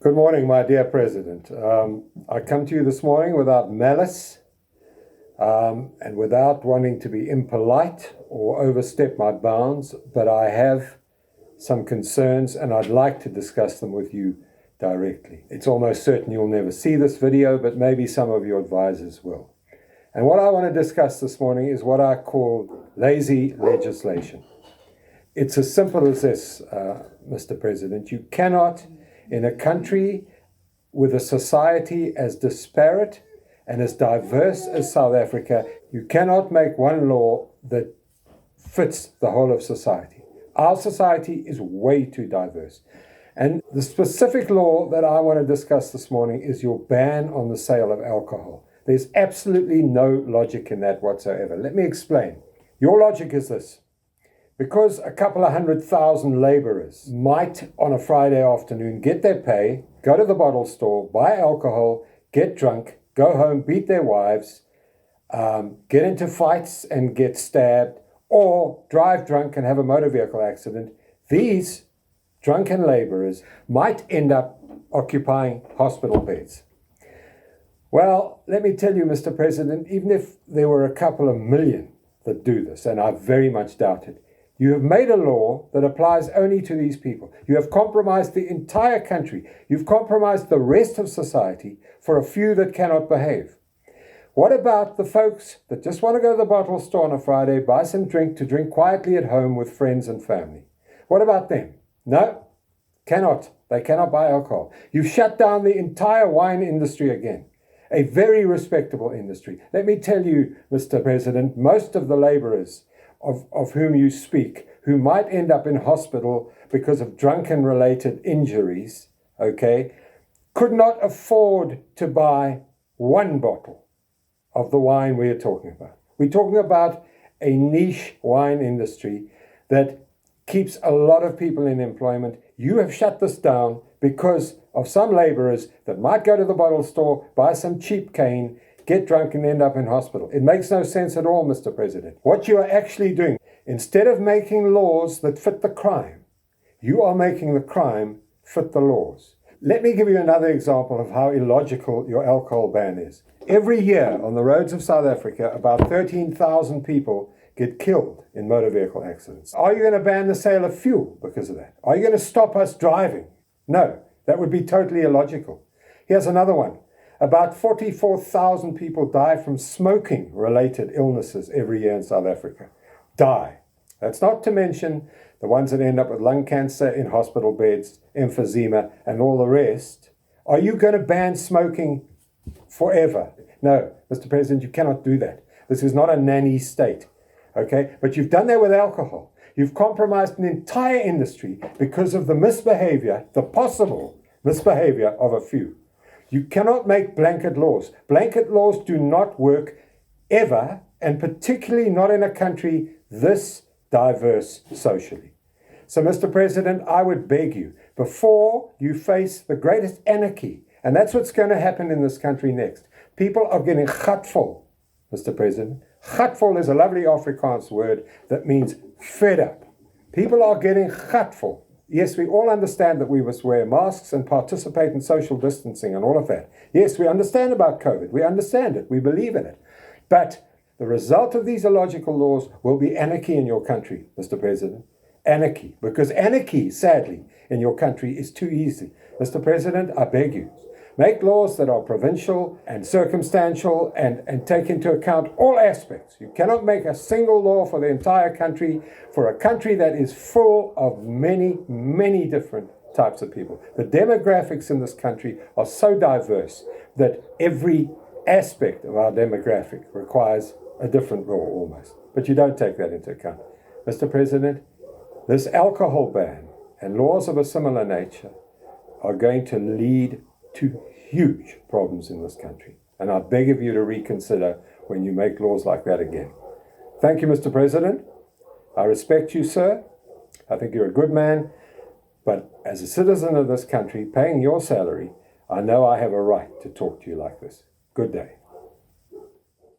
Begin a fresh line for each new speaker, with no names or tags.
Good morning, my dear President. I come to you this morning without malice and without wanting to be impolite or overstep my bounds, but I have some concerns and I'd like to discuss them with you directly. It's almost certain you'll never see this video, but maybe some of your advisors will. And what I want to discuss this morning is what I call lazy legislation. It's as simple as this, Mr. President. You cannot, in a country with a society as disparate and as diverse as South Africa, you cannot make one law that fits the whole of society. Our society is way too diverse. And the specific law that I want to discuss this morning is your ban on the sale of alcohol. There's absolutely no logic in that whatsoever. Let me explain. Your logic is this. Because a couple of 100,000 laborers might, on a Friday afternoon, get their pay, go to the bottle store, buy alcohol, get drunk, go home, beat their wives, get into fights and get stabbed, or drive drunk and have a motor vehicle accident, these drunken laborers might end up occupying hospital beds. Well, let me tell you, Mr. President, even if there were a couple of million that do this, and I very much doubt it, you have made a law that applies only to these people. You have compromised the entire country. You've compromised the rest of society for a few that cannot behave. What about the folks that just want to go to the bottle store on a Friday, buy some drink to drink quietly at home with friends and family? What about them? No, cannot. They cannot buy alcohol. You've shut down the entire wine industry again. A very respectable industry. Let me tell you, Mr. President, most of the laborers of whom you speak, who might end up in hospital because of drunken-related injuries, could not afford to buy one bottle of the wine we are talking about. We're talking about a niche wine industry that keeps a lot of people in employment. You have shut this down because of some laborers that might go to the bottle store, buy some cheap cane, get drunk and end up in hospital. It makes no sense at all, Mr. President. What you are actually doing, instead of making laws that fit the crime, you are making the crime fit the laws. Let me give you another example of how illogical your alcohol ban is. Every year on the roads of South Africa, about 13,000 people get killed in motor vehicle accidents. Are you going to ban the sale of fuel because of that? Are you going to stop us driving? No, that would be totally illogical. Here's another one. About 44,000 people die from smoking-related illnesses every year in South Africa. Die. That's not to mention the ones that end up with lung cancer in hospital beds, emphysema, and all the rest. Are you going to ban smoking forever? No, Mr. President, you cannot do that. This is not a nanny state, But you've done that with alcohol. You've compromised an entire industry because of the misbehavior, the possible misbehavior of a few. You cannot make blanket laws. Blanket laws do not work ever, and particularly not in a country this diverse socially. So, Mr. President, I would beg you, before you face the greatest anarchy, and that's what's going to happen in this country next. People are getting gatvol, Mr. President. Gatvol is a lovely Afrikaans word that means fed up. People are getting gatvol. Yes, we all understand that we must wear masks and participate in social distancing and all of that. Yes, we understand about COVID. We understand it. We believe in it. But the result of these illogical laws will be anarchy in your country, Mr. President. Anarchy. Because anarchy, sadly, in your country is too easy. Mr. President, I beg you, make laws that are provincial and circumstantial and take into account all aspects. You cannot make a single law for the entire country, for a country that is full of many, many different types of people. The demographics in this country are so diverse that every aspect of our demographic requires a different law almost. But you don't take that into account. Mr. President, this alcohol ban and laws of a similar nature are going to lead to huge problems in this country. And I beg of you to reconsider when you make laws like that again. Thank you, Mr. President. I respect you, sir. I think you're a good man. But as a citizen of this country, paying your salary, I know I have a right to talk to you like this. Good day.